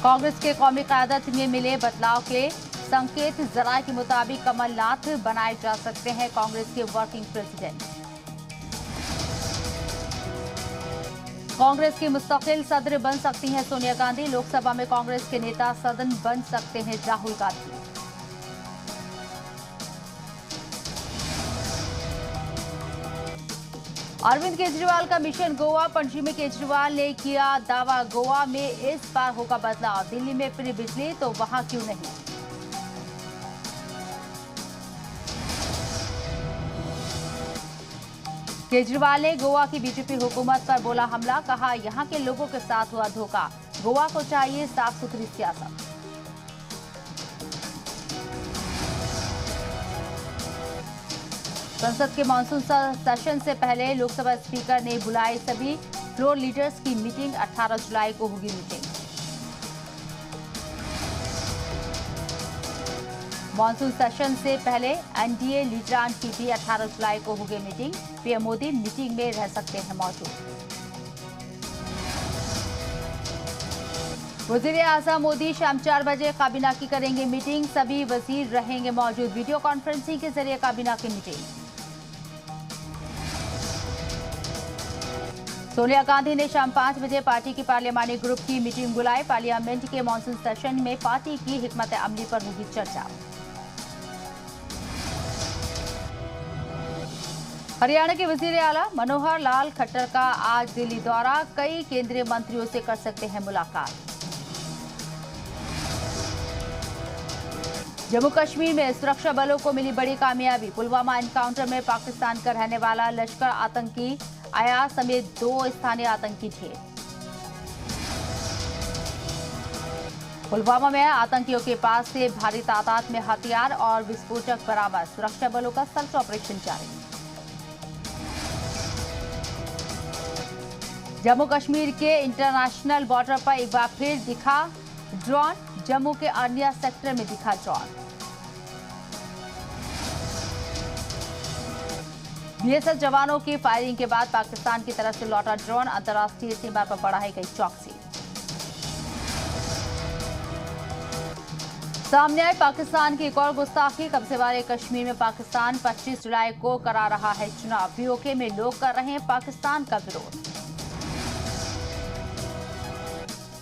कांग्रेस के कौमी क़यादत में मिले बदलाव के संकेत। जराये के मुताबिक कमलनाथ बनाए जा सकते हैं कांग्रेस के वर्किंग प्रेसिडेंट। कांग्रेस की मुस्तकिल सदर बन सकती हैं सोनिया गांधी। लोकसभा में कांग्रेस के नेता सदन बन सकते हैं राहुल गांधी। अरविंद केजरीवाल का मिशन गोवा। पणजी में केजरीवाल ने किया दावा, गोवा में इस बार होगा बदलाव। दिल्ली में फ्री बिजली तो वहां क्यों नहीं। केजरीवाल ने गोवा की बीजेपी हुकूमत पर बोला हमला। कहा यहां के लोगों के साथ हुआ धोखा। गोवा को चाहिए साफ सुथरी सियासत। संसद के मानसून सेशन से पहले लोकसभा स्पीकर ने बुलाई सभी फ्लोर लीडर्स की मीटिंग। 18 जुलाई को होगी मीटिंग। मानसून सेशन से पहले एनडीए लीडरान की भी 18 जुलाई को होगी मीटिंग। पीएम मोदी मीटिंग में रह सकते हैं मौजूद। वजीर आजम मोदी शाम 4 बजे काबीना की करेंगे मीटिंग। सभी वजीर रहेंगे मौजूद। वीडियो कॉन्फ्रेंसिंग के जरिए काबीना की मीटिंग। सोनिया गांधी ने शाम 5 बजे पार्टी की पार्लियामानी ग्रुप की मीटिंग बुलाई। पार्लियामेंट के मानसून सेशन में पार्टी की हिकमत अमली पर होगी चर्चा। हरियाणा के वजीर आला मनोहर लाल खट्टर का आज दिल्ली दौरा। कई केंद्रीय मंत्रियों से कर सकते हैं मुलाकात। जम्मू कश्मीर में सुरक्षा बलों को मिली बड़ी कामयाबी। पुलवामा एनकाउंटर में पाकिस्तान का रहने वाला लश्कर आतंकी अयाज समेत 2 स्थानीय आतंकी ढेर। पुलवामा में आतंकियों के पास से भारी तादाद में हथियार और विस्फोटक बरामद। सुरक्षा बलों का सर्च ऑपरेशन जारी। जम्मू कश्मीर के इंटरनेशनल बॉर्डर पर एक बार फिर दिखा ड्रोन। जम्मू के अर्निया सेक्टर में दिखा ड्रोन। बीएसएफ जवानों की फायरिंग के बाद पाकिस्तान की तरफ से लौटा ड्रोन। अंतर्राष्ट्रीय सीमा पर बढ़ाई गई चौकसी। सामने आई पाकिस्तान की एक और गुस्ताखी। कब्जे वाले कश्मीर में पाकिस्तान 25 जुलाई को करा रहा है चुनाव। पीओके में लोग कर रहे हैं पाकिस्तान का विरोध।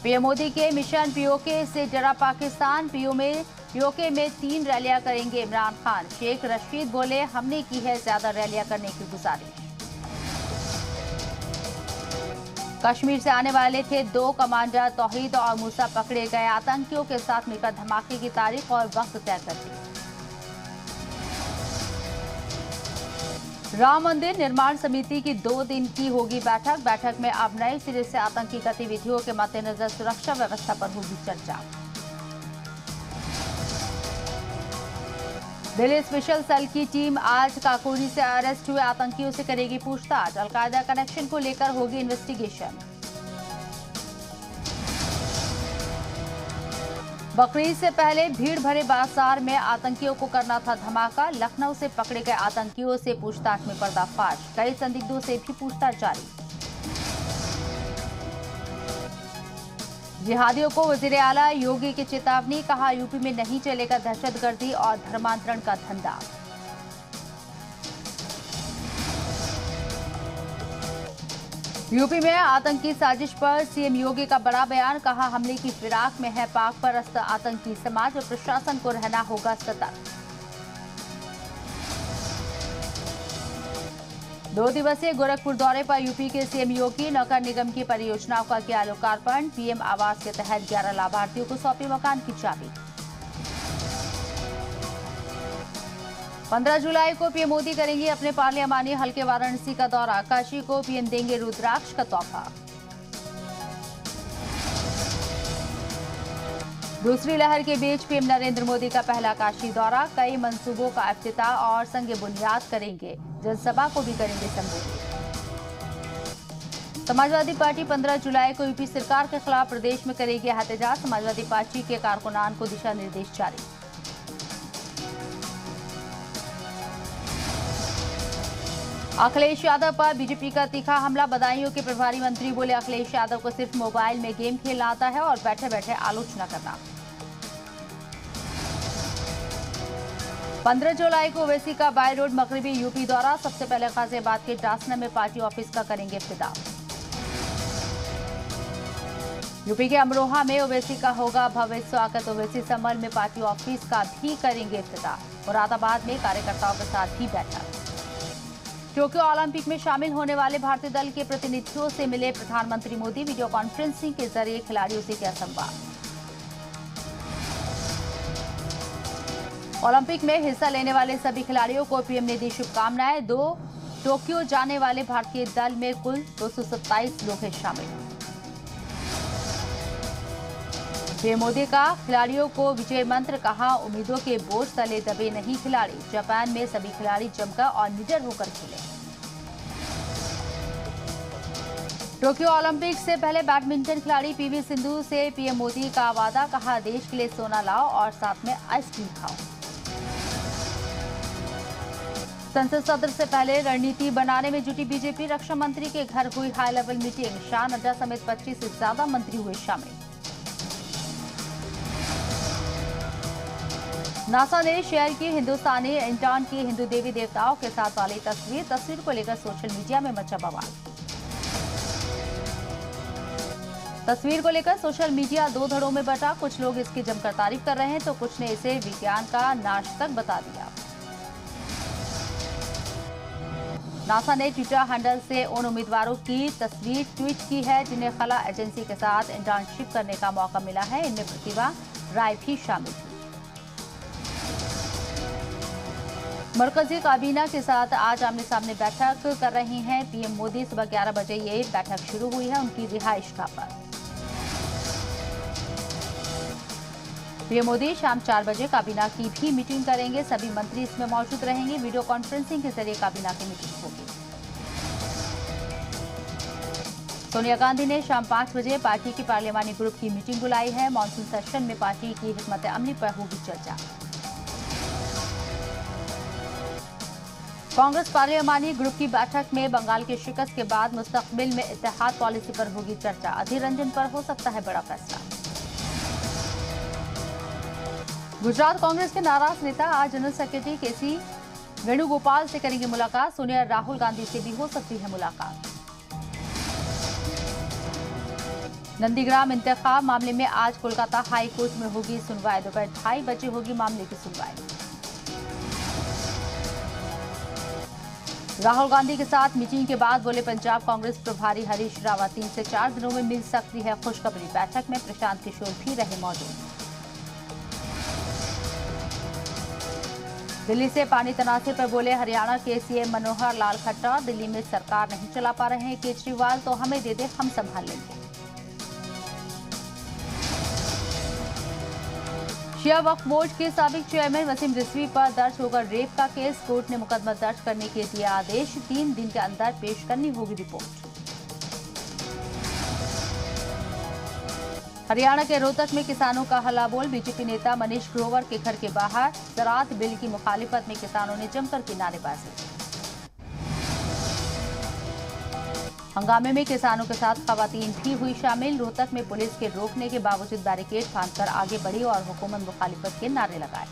पीएम मोदी के मिशन पीओके से डरा पाकिस्तान। पीओके में 3 रैलियां करेंगे इमरान खान। शेख रशीद बोले हमने की है ज्यादा रैलियां करने की गुजारिश। कश्मीर से आने वाले थे 2 कमांडर तौहीद और मूसा पकड़े गए। आतंकियों के साथ मिलकर धमाके की तारीख और वक्त तय कर दी। राम मंदिर निर्माण समिति की 2 दिन की होगी बैठक। बैठक में अब नए सिरे से आतंकी गतिविधियों के मद्देनजर सुरक्षा व्यवस्था पर होगी चर्चा। दिल्ली स्पेशल सेल की टीम आज काकोरी से अरेस्ट हुए आतंकियों से करेगी पूछताछ। अलकायदा कनेक्शन को लेकर होगी इन्वेस्टिगेशन। बकरीद से पहले भीड़ भरे बाजार में आतंकियों को करना था धमाका। लखनऊ से पकड़े गए आतंकियों से पूछताछ में पर्दाफाश। कई संदिग्धों से भी पूछताछ जारी। जिहादियों को वजीर आला योगी की चेतावनी। कहा यूपी में नहीं चलेगा दहशतगर्दी और धर्मांतरण का धंधा। यूपी में आतंकी साजिश पर सीएम योगी का बड़ा बयान। कहा हमले की फिराक में है पाक परस्त आतंकी समाज और प्रशासन को रहना होगा सतर्क। 2 दिवसीय गोरखपुर दौरे पर यूपी के सीएम योगी। नगर निगम की परियोजनाओं का किया लोकार्पण। पीएम आवास के तहत 11 लाभार्थियों को सौंपी मकान की चाबी। 15 जुलाई को पीएम मोदी करेंगे अपने पार्लियामानी हल्के वाराणसी का दौरा। काशी को पीएम देंगे रुद्राक्ष का तोहफा। दूसरी लहर के बीच पीएम नरेंद्र मोदी का पहला काशी दौरा। कई मंसूबों का इफ्तिताह और संग बुनियाद करेंगे। जनसभा को भी करेंगे संबोधित। समाजवादी पार्टी 15 जुलाई को यूपी सरकार के खिलाफ प्रदेश में करेगी एहतजाज। समाजवादी पार्टी के कारकुनान को दिशा निर्देश जारी। अखिलेश यादव पर बीजेपी का तीखा हमला। बदायूं के प्रभारी मंत्री बोले अखिलेश यादव को सिर्फ मोबाइल में गेम खेलना आता है और बैठे बैठे आलोचना करना। 15 जुलाई को ओवैसी का बाय रोड मगरबी यूपी दौरा। सबसे पहले गाजियाबाद के डासना में पार्टी ऑफिस का करेंगे इफ्तिताह। यूपी के अमरोहा में ओवैसी का होगा भव्य स्वागत। ओवैसी संभल में पार्टी ऑफिस का भी करेंगे इफ्तिताह। मुरादाबाद में कार्यकर्ताओं के साथ भी बैठक। टोक्यो ओलंपिक में शामिल होने वाले भारतीय दल के प्रतिनिधियों से मिले प्रधानमंत्री मोदी। वीडियो कॉन्फ्रेंसिंग के जरिए खिलाड़ियों से किया संवाद। ओलंपिक में हिस्सा लेने वाले सभी खिलाड़ियों को पीएम ने दी शुभकामनाएं। टोक्यो जाने वाले भारतीय दल में कुल 227 लोग हैं शामिल। पीएम मोदी का खिलाड़ियों को विजय मंत्र, कहा उम्मीदों के बोझ तले दबे नहीं खिलाड़ी। जापान में सभी खिलाड़ी जमकर और निडर होकर खेले। टोक्यो ओलंपिक से पहले बैडमिंटन खिलाड़ी पीवी सिंधु से पीएम मोदी का वादा, कहा देश के लिए सोना लाओ और साथ में आइसक्रीम खाओ। संसद सत्र से पहले रणनीति बनाने में जुटी बीजेपी। रक्षा मंत्री के घर हुई high level meeting. Shah, Nadda समेत 25 से ज्यादा मंत्री हुए शामिल। नासा ने शेयर की हिंदुस्तानी इंटर्न की हिंदू देवी देवताओं के साथ वाली तस्वीर को लेकर सोशल मीडिया में मचा बवाल। तस्वीर को लेकर सोशल मीडिया दो धड़ों में बटा। कुछ लोग इसकी जमकर तारीफ कर रहे हैं तो कुछ ने इसे विज्ञान का नाशतक बता दिया। नासा ने ट्विटर हैंडल से उन उम्मीदवारों की तस्वीर ट्वीट की है जिन्हें खला एजेंसी के साथ इंटर्नशिप करने का मौका मिला है। इनमें प्रतिभा राय भी शामिल थी। मरकजी काबीना के साथ आज आमने सामने बैठक कर रही हैं पीएम मोदी। सुबह 11 बजे ये बैठक शुरू हुई है उनकी रिहाइश का पर। पीएम मोदी शाम 4 बजे काबीना की भी मीटिंग करेंगे। सभी मंत्री इसमें मौजूद रहेंगे। वीडियो कॉन्फ्रेंसिंग के जरिए काबीना की मीटिंग होगी। सोनिया गांधी ने शाम 5 बजे पार्टी की पार्लियामानी ग्रुप की मीटिंग बुलाई है। मॉनसून सेशन में पार्टी की हिकमत अमली पर होगी चर्चा। कांग्रेस पार्लियामानी ग्रुप की बैठक में बंगाल की शिकस्त के बाद मुस्तकबिल में इत्तेहाद पॉलिसी पर होगी चर्चा। अधीर रंजन पर हो सकता है बड़ा फैसला। गुजरात कांग्रेस के नाराज नेता आज जनरल सेक्रेटरी केसी वेणुगोपाल से करेंगे मुलाकात। सोनिया राहुल गांधी से भी हो सकती है मुलाकात। नंदीग्राम इंतखाब मामले में आज कोलकाता हाई कोर्ट में होगी सुनवाई। दोपहर 2:30 बजे होगी मामले की सुनवाई। राहुल गांधी के साथ मीटिंग के बाद बोले पंजाब कांग्रेस प्रभारी हरीश रावत। 3 से 4 दिनों में मिल सकती है खुशखबरी। बैठक में प्रशांत किशोर भी रहे मौजूद। दिल्ली से पानी तनाजे पर बोले हरियाणा के सीएम मनोहर लाल खट्टर। दिल्ली में सरकार नहीं चला पा रहे हैं केजरीवाल, तो हमें दे दे, हम संभाल लेंगे। शिया वक्फ बोर्ड के साबिक चेयरमैन वसीम रिजवी पर दर्ज होगा रेप का केस। कोर्ट ने मुकदमा दर्ज करने के दिया आदेश। 3 दिन के अंदर पेश करनी होगी रिपोर्ट। हरियाणा के रोहतक में किसानों का हल्ला बोल। बीजेपी नेता मनीष ग्रोवर के घर के बाहर ज़राअत बिल की मुखालिफत में किसानों ने जमकर की नारेबाजी। हंगामे में किसानों के साथ खवातीन भी हुई शामिल। रोहतक में पुलिस के रोकने के बावजूद बैरिकेड फांदकर आगे बढ़ी और हुकूमत मुखालिफत के नारे लगाए।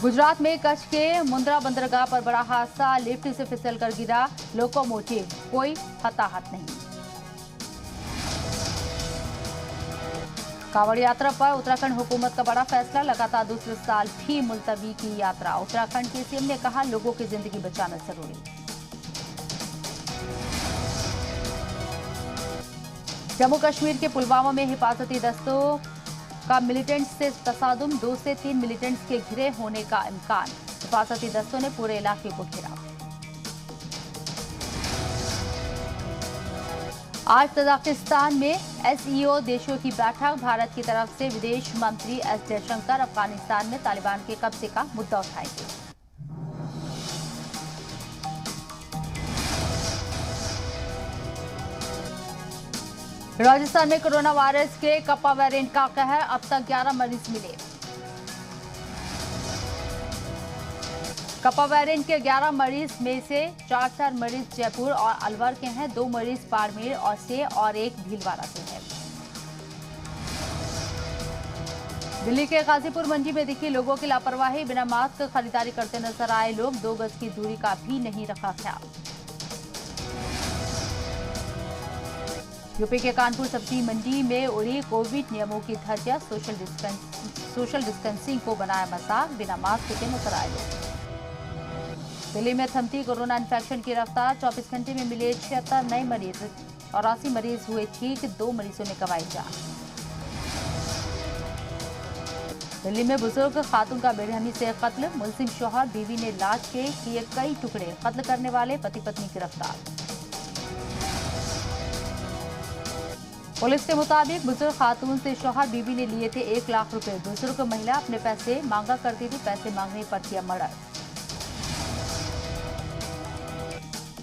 गुजरात में कच्छ के मुंद्रा बंदरगाह पर बड़ा हादसा। लिफ्ट से फिसलकर गिरा लोकोमोटिव, कोई हताहत नहीं। कांवड़ यात्रा पर उत्तराखंड हुकूमत का बड़ा फैसला। लगातार दूसरे साल भी मुलतवी की यात्रा। उत्तराखंड के सीएम ने कहा लोगों की जिंदगी बचाना जरूरी। जम्मू कश्मीर के पुलवामा में हिफाजती दस्तों का मिलिटेंट्स से तसादुम। 2 से 3 मिलिटेंट्स के घिरे होने का इम्कान। हिफाजती दस्तों ने पूरे इलाके को घेरा। आज तजाकिस्तान में एसईओ देशों की बैठक। भारत की तरफ से विदेश मंत्री एस जयशंकर अफगानिस्तान में तालिबान के कब्जे का मुद्दा उठाएंगे। राजस्थान में कोरोना वायरस के कप्पा वेरिएंट का कहर। अब तक 11 मरीज मिले। कपा वेरिएंट के 11 मरीज में से 4 मरीज जयपुर और अलवर के हैं, 2 मरीज बाड़मेर और एक भीलवाड़ा से है। दिल्ली के गाजीपुर मंडी में दिखी लोगों की लापरवाही, बिना मास्क खरीदारी करते नजर आए लोग, 2 गज की दूरी का भी नहीं रखा ख्याल। यूपी के कानपुर सब्जी मंडी में उड़ी कोविड नियमों की धज्जियां, सोशल डिस्टेंसिंग को बनाया मजाक, बिना मास्क के नजर आए लोग। दिल्ली में थमती कोरोना इन्फेक्शन की रफ्तार, 24 घंटे में मिले 76 नए मरीज, 84 मरीज हुए ठीक, 2 मरीजों ने गंवाई जान। दिल्ली में बुजुर्ग खातून का बेरहमी से कत्ल, मुलजिम शौहर बीवी ने लाश के किए कई टुकड़े, कत्ल करने वाले पति पत्नी गिरफ्तार। पुलिस के मुताबिक बुजुर्ग खातून से शौहर बीवी ने लिए थे 1 लाख रुपए, बुजुर्ग महिला अपने पैसे मांगा करती थी, पैसे मांगने पर किया मर्डर।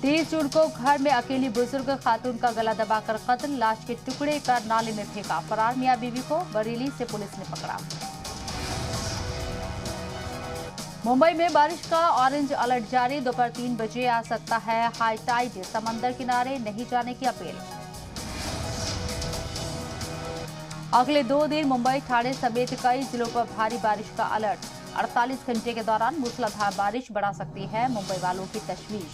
30 जून को घर में अकेली बुजुर्ग खातून का गला दबाकर कत्ल, लाश के टुकड़े कर नाले में फेंका, फरार मियां बीवी को बरेली से पुलिस ने पकड़ा। मुंबई में बारिश का ऑरेंज अलर्ट जारी, दोपहर 3 बजे आ सकता है हाई टाइड, समंदर किनारे नहीं जाने की अपील। अगले 2 दिन मुंबई, ठाणे समेत कई जिलों पर भारी बारिश का अलर्ट, 48 घंटे के दौरान मूसलाधार बारिश बढ़ा सकती है मुंबई वालों की तशवीश।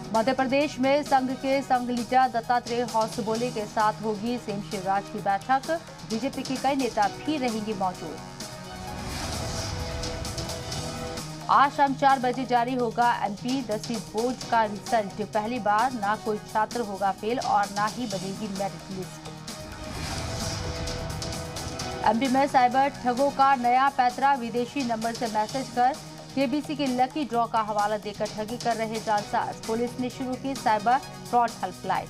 मध्य प्रदेश में संघ के संघ लीडर दत्तात्रेय हौसबोले के साथ होगी सीएम शिवराज की बैठक, बीजेपी के कई नेता भी रहेंगे मौजूद। आज शाम 4 बजे जारी होगा एमपी 10वीं बोर्ड का रिजल्ट, पहली बार ना कोई छात्र होगा फेल और ना ही बनेगी मेरिट लिस्ट। एमपी में साइबर ठगों का नया पैतरा, विदेशी नंबर से मैसेज कर केबीसी की लकी ड्रॉ का हवाला देकर ठगी कर रहे जालसाज, पुलिस ने शुरू की साइबर फ्रॉड हेल्पलाइन।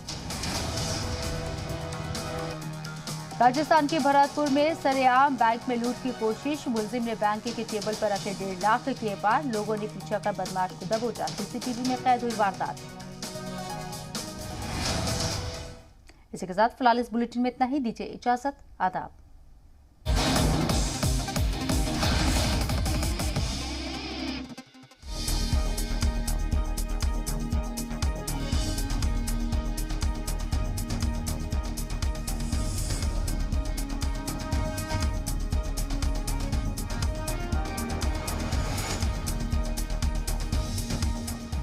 राजस्थान के भरतपुर में सरेआम बैंक में लूट की कोशिश, मुलजिम ने बैंक के टेबल पर रखे 1.5 लाख के पार, लोगों ने पीछा कर बदमाश को दबोचा, सीसीटीवी में कैद हुई वारदात। इसी के साथ फिलहाल इस बुलेटिन में इतना ही, दीजिए इजाजत, आदाब।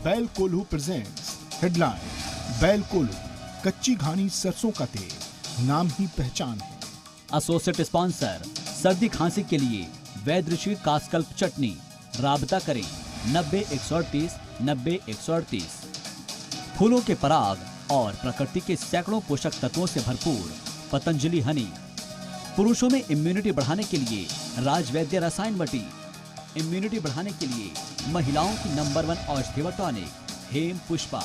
बैल कोल्हू प्रेजेंट्स हेडलाइन, बैल कोल्हू, कच्ची घानी सरसों का तेल, नाम ही पहचान है। एसोसिएट स्पॉन्सर, सर्दी खांसी के लिए वैद्यश्री कास्कल्प चटनी, राबता करें 90-138 90-138। फूलों के पराग और प्रकृति के सैकड़ों पोषक तत्वों से भरपूर पतंजलि हनी। पुरुषों में इम्यूनिटी बढ़ाने के लिए राजवैद्य रसायन वटी, इम्यूनिटी बढ़ाने के लिए महिलाओं की नंबर 1 औषधि व टॉनिक हेम पुष्पा।